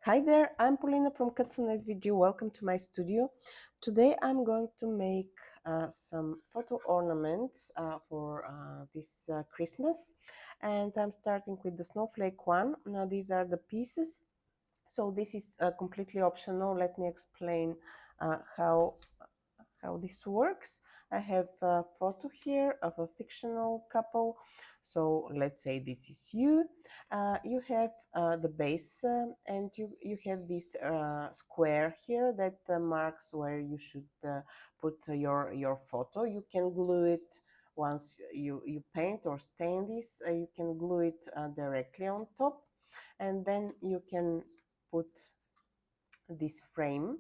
Hi there, I'm Paulina from Cuts and SVG. Welcome to my studio. Today I'm going to make some photo ornaments for this Christmas, and I'm starting with the Snowflake one. Now these are the pieces, so this is completely optional. Let me explain how this works. I have a photo here of a fictional couple. So let's say this is you. You have the base and you have this square here that marks where you should put your photo. You can glue it once you paint or stain this. You can glue it directly on top, and then you can put this frame,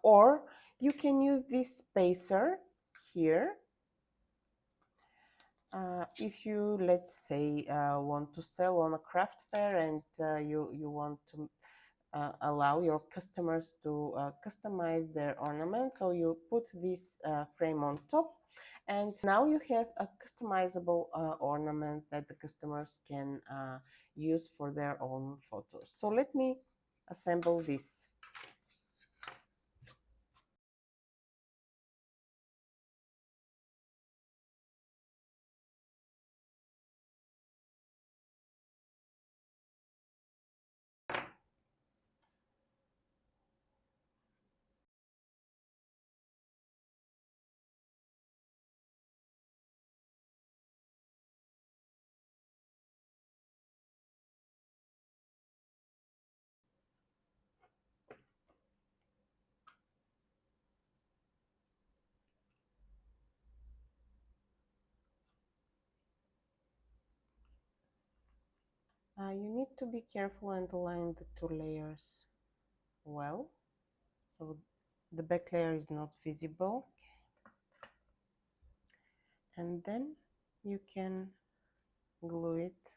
or you can use this spacer here if you, let's say, want to sell on a craft fair and you want to allow your customers to customize their ornament. So you put this frame on top, and now you have a customizable ornament that the customers can use for their own photos. So let me assemble this. You need to be careful and align the two layers well, so the back layer is not visible. And then you can glue it